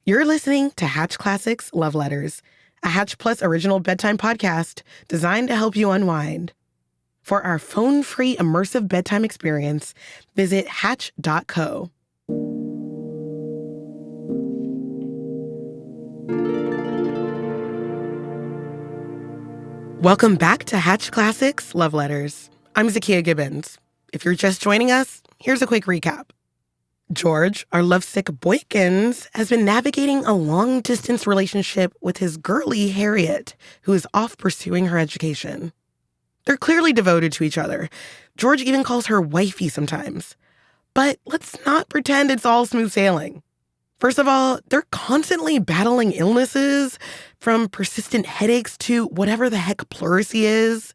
You're listening to Hatch Classics Love Letters, a Hatch Plus original bedtime podcast designed to help you unwind. For our phone-free immersive bedtime experience, visit hatch.co. Welcome back to Hatch Classics Love Letters. I'm Zakiya Gibbons. If you're just joining us, here's a quick recap. George, our lovesick boykins, has been navigating a long-distance relationship with his girlie, Harriet, who is off pursuing her education. They're clearly devoted to each other. George even calls her wifey sometimes. But let's not pretend it's all smooth sailing. First of all, they're constantly battling illnesses, from persistent headaches to whatever the heck pleurisy is.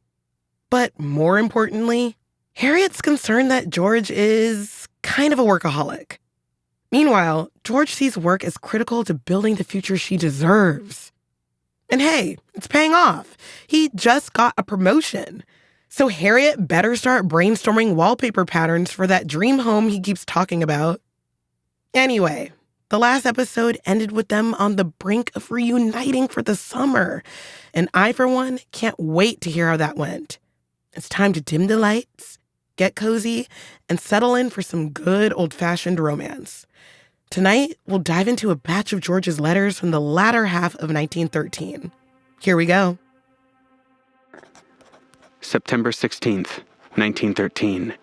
But more importantly, Harriet's concerned that George is kind of a workaholic. Meanwhile, George sees work as critical to building the future she deserves. And hey, it's paying off. He just got a promotion. So Harriet better start brainstorming wallpaper patterns for that dream home he keeps talking about. Anyway, the last episode ended with them on the brink of reuniting for the summer. And I, for one, can't wait to hear how that went. It's time to dim the lights, get cozy, and settle in for some good old-fashioned romance. Tonight, we'll dive into a batch of George's letters from the latter half of 1913. Here we go. September 16th, 1913.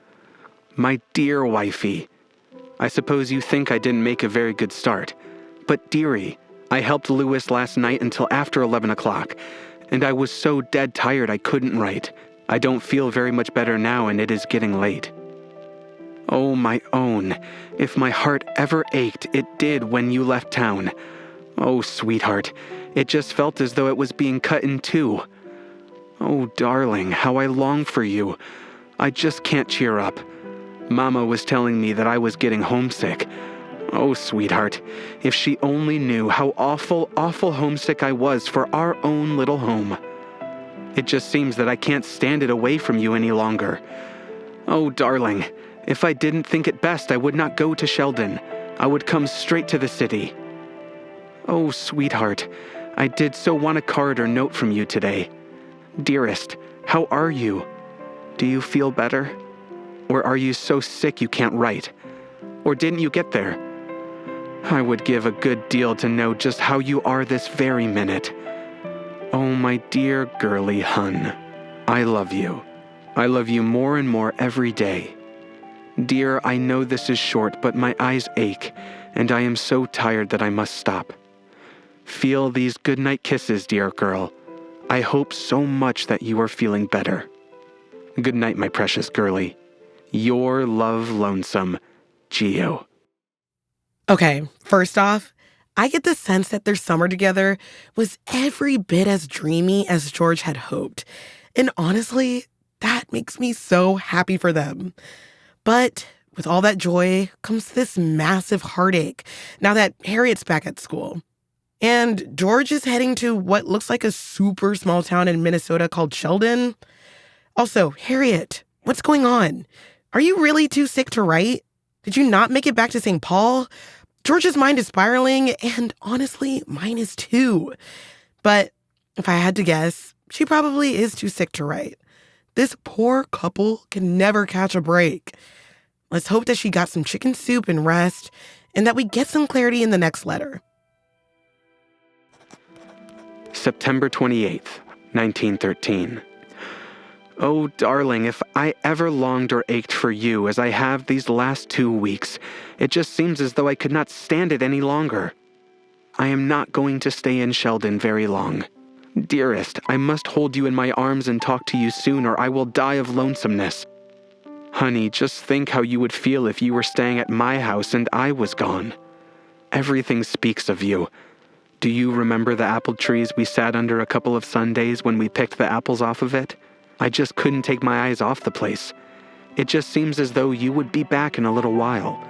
My dear wifey, I suppose you think I didn't make a very good start. But dearie, I helped Lewis last night until after 11 o'clock, and I was so dead tired I couldn't write. I don't feel very much better now, and it is getting late. Oh, my own, if my heart ever ached, it did when you left town. Oh, sweetheart, it just felt as though it was being cut in two. Oh, darling, how I long for you. I just can't cheer up. Mama was telling me that I was getting homesick. Oh, sweetheart, if she only knew how awful, awful homesick I was for our own little home. It just seems that I can't stand it away from you any longer. Oh, darling, if I didn't think it best, I would not go to Sheldon. I would come straight to the city. Oh, sweetheart, I did so want a card or note from you today. Dearest, how are you? Do you feel better? Or are you so sick you can't write? Or didn't you get there? I would give a good deal to know just how you are this very minute. Oh, my dear girly hun, I love you. I love you more and more every day. Dear, I know this is short, but my eyes ache, and I am so tired that I must stop. Feel these goodnight kisses, dear girl. I hope so much that you are feeling better. Good night, my precious girlie. Your love lonesome, Geo. Okay, first off, I get the sense that their summer together was every bit as dreamy as George had hoped. And honestly, that makes me so happy for them. But with all that joy comes this massive heartache now that Harriet's back at school. And George is heading to what looks like a super small town in Minnesota called Sheldon. Also, Harriet, what's going on? Are you really too sick to write? Did you not make it back to St. Paul? George's mind is spiraling, and honestly, mine is too. But if I had to guess, she probably is too sick to write. This poor couple can never catch a break. Let's hope that she got some chicken soup and rest, and that we get some clarity in the next letter. September 28th, 1913. Oh, darling, if I ever longed or ached for you as I have these last 2 weeks, it just seems as though I could not stand it any longer. I am not going to stay in Sheldon very long. Dearest, I must hold you in my arms and talk to you soon, or I will die of lonesomeness. Honey, just think how you would feel if you were staying at my house and I was gone. Everything speaks of you. Do you remember the apple trees we sat under a couple of Sundays when we picked the apples off of it? I just couldn't take my eyes off the place. It just seems as though you would be back in a little while.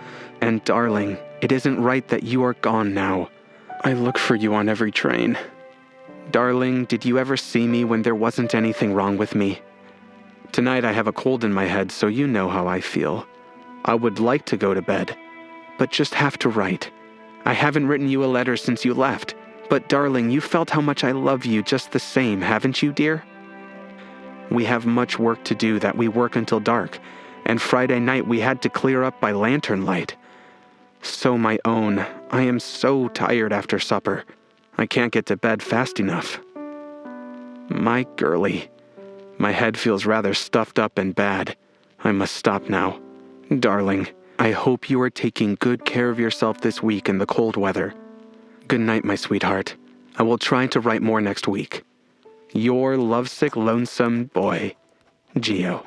And darling, it isn't right that you are gone now. I look for you on every train. Darling, did you ever see me when there wasn't anything wrong with me? Tonight I have a cold in my head, so you know how I feel. I would like to go to bed, but just have to write. I haven't written you a letter since you left, but darling, you felt how much I love you just the same, haven't you, dear? We have much work to do that we work until dark, and Friday night we had to clear up by lantern light. So my own, I am so tired after supper. I can't get to bed fast enough. My girlie, my head feels rather stuffed up and bad. I must stop now. Darling, I hope you are taking good care of yourself this week in the cold weather. Good night, my sweetheart. I will try to write more next week. Your lovesick, lonesome boy, Gio.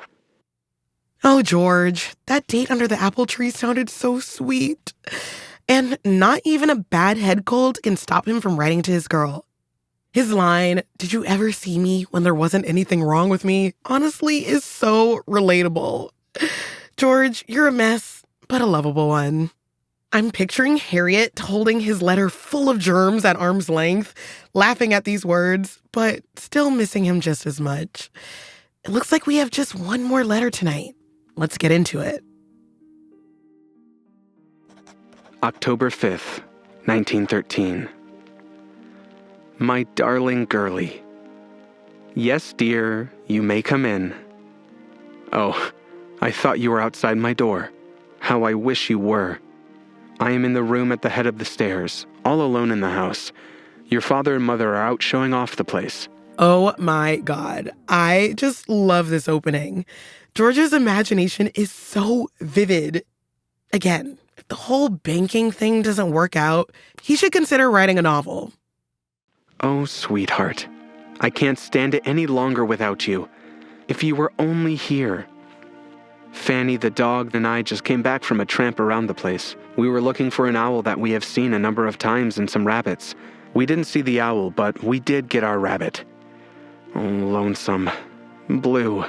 Oh, George, that date under the apple tree sounded so sweet. And not even a bad head cold can stop him from writing to his girl. His line, "Did you ever see me when there wasn't anything wrong with me?" honestly is so relatable. George, you're a mess, but a lovable one. I'm picturing Harriet holding his letter full of germs at arm's length, laughing at these words, but still missing him just as much. It looks like we have just one more letter tonight. Let's get into it. October 5th, 1913. My darling girlie. Yes, dear, you may come in. Oh, I thought you were outside my door. How I wish you were. I am in the room at the head of the stairs, all alone in the house. Your father and mother are out showing off the place. Oh my God. I just love this opening. George's imagination is so vivid. Again, if the whole banking thing doesn't work out, he should consider writing a novel. Oh, sweetheart. I can't stand it any longer without you. If you were only here. Fanny the dog and I just came back from a tramp around the place. We were looking for an owl that we have seen a number of times and some rabbits. We didn't see the owl, but we did get our rabbit. Oh, lonesome. Blue.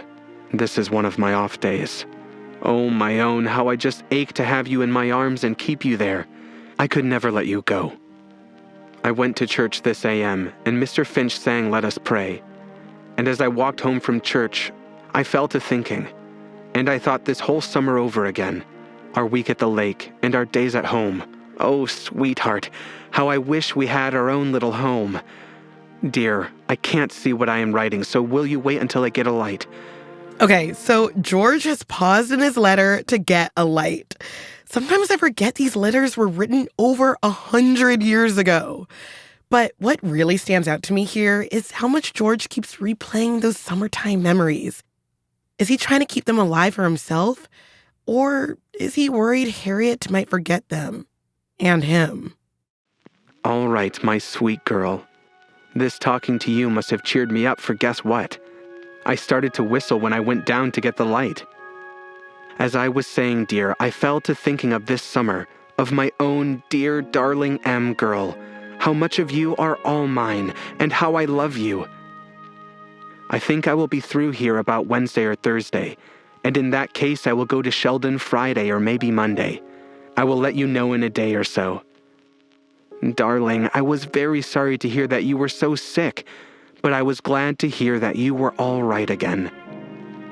This is one of my off days. Oh, my own, how I just ache to have you in my arms and keep you there. I could never let you go. I went to church this a.m., and Mr. Finch sang "Let Us Pray." And as I walked home from church, I fell to thinking. And I thought this whole summer over again. Our week at the lake, and our days at home. Oh, sweetheart, how I wish we had our own little home. Dear, I can't see what I am writing, so will you wait until I get a light? Okay, so George has paused in his letter to get a light. Sometimes I forget these letters were written over 100 years ago. But what really stands out to me here is how much George keeps replaying those summertime memories. Is he trying to keep them alive for himself? Or is he worried Harriet might forget them and him? All right, my sweet girl. This talking to you must have cheered me up, for guess what? I started to whistle when I went down to get the light. As I was saying, dear, I fell to thinking of this summer, of my own dear darling M girl, how much of you are all mine, and how I love you. I think I will be through here about Wednesday or Thursday, and in that case I will go to Sheldon Friday or maybe Monday. I will let you know in a day or so. Darling, I was very sorry to hear that you were so sick, but I was glad to hear that you were all right again.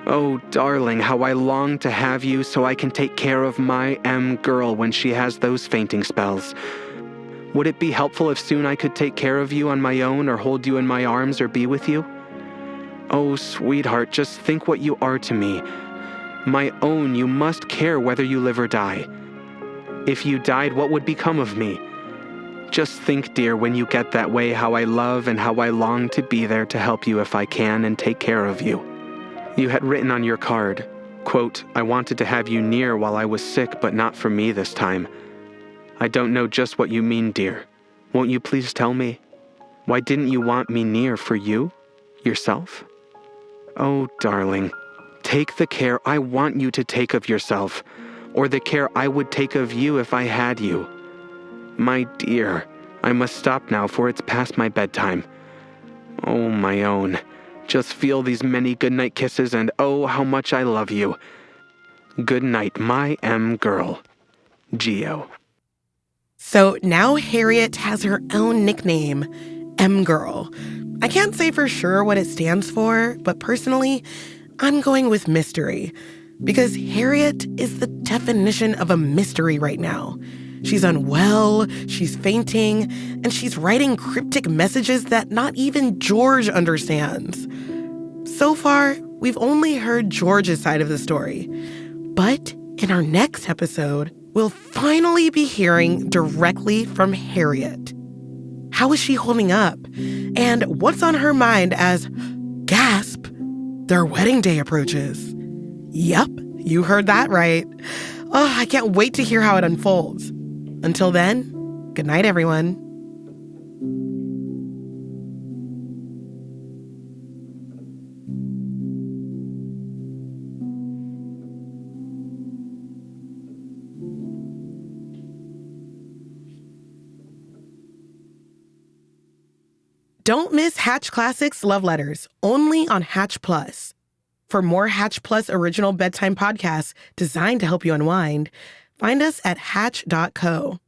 Oh, darling, how I long to have you so I can take care of my M girl when she has those fainting spells. Would it be helpful if soon I could take care of you on my own or hold you in my arms or be with you? Oh, sweetheart, just think what you are to me. My own, you must care whether you live or die. If you died, what would become of me? Just think, dear, when you get that way, how I love and how I long to be there to help you if I can and take care of you. You had written on your card, quote, I wanted to have you near while I was sick, but not for me this time. I don't know just what you mean, dear. Won't you please tell me? Why didn't you want me near for you? Yourself? Oh, darling, take the care I want you to take of yourself, or the care I would take of you if I had you. My dear, I must stop now, for it's past my bedtime. Oh, my own, just feel these many goodnight kisses, and oh, how much I love you. Good night, my M girl, Gio. So now Harriet has her own nickname, M Girl. I can't say for sure what it stands for, but personally, I'm going with mystery. Because Harriet is the definition of a mystery right now. She's unwell, she's fainting, and she's writing cryptic messages that not even George understands. So far, we've only heard George's side of the story. But in our next episode, we'll finally be hearing directly from Harriet. How is she holding up? And what's on her mind as, gasp, their wedding day approaches? Yep, you heard that right. Oh, I can't wait to hear how it unfolds. Until then, good night, everyone. Don't miss Hatch Classics Love Letters, only on Hatch Plus. For more Hatch Plus original bedtime podcasts designed to help you unwind, find us at hatch.co.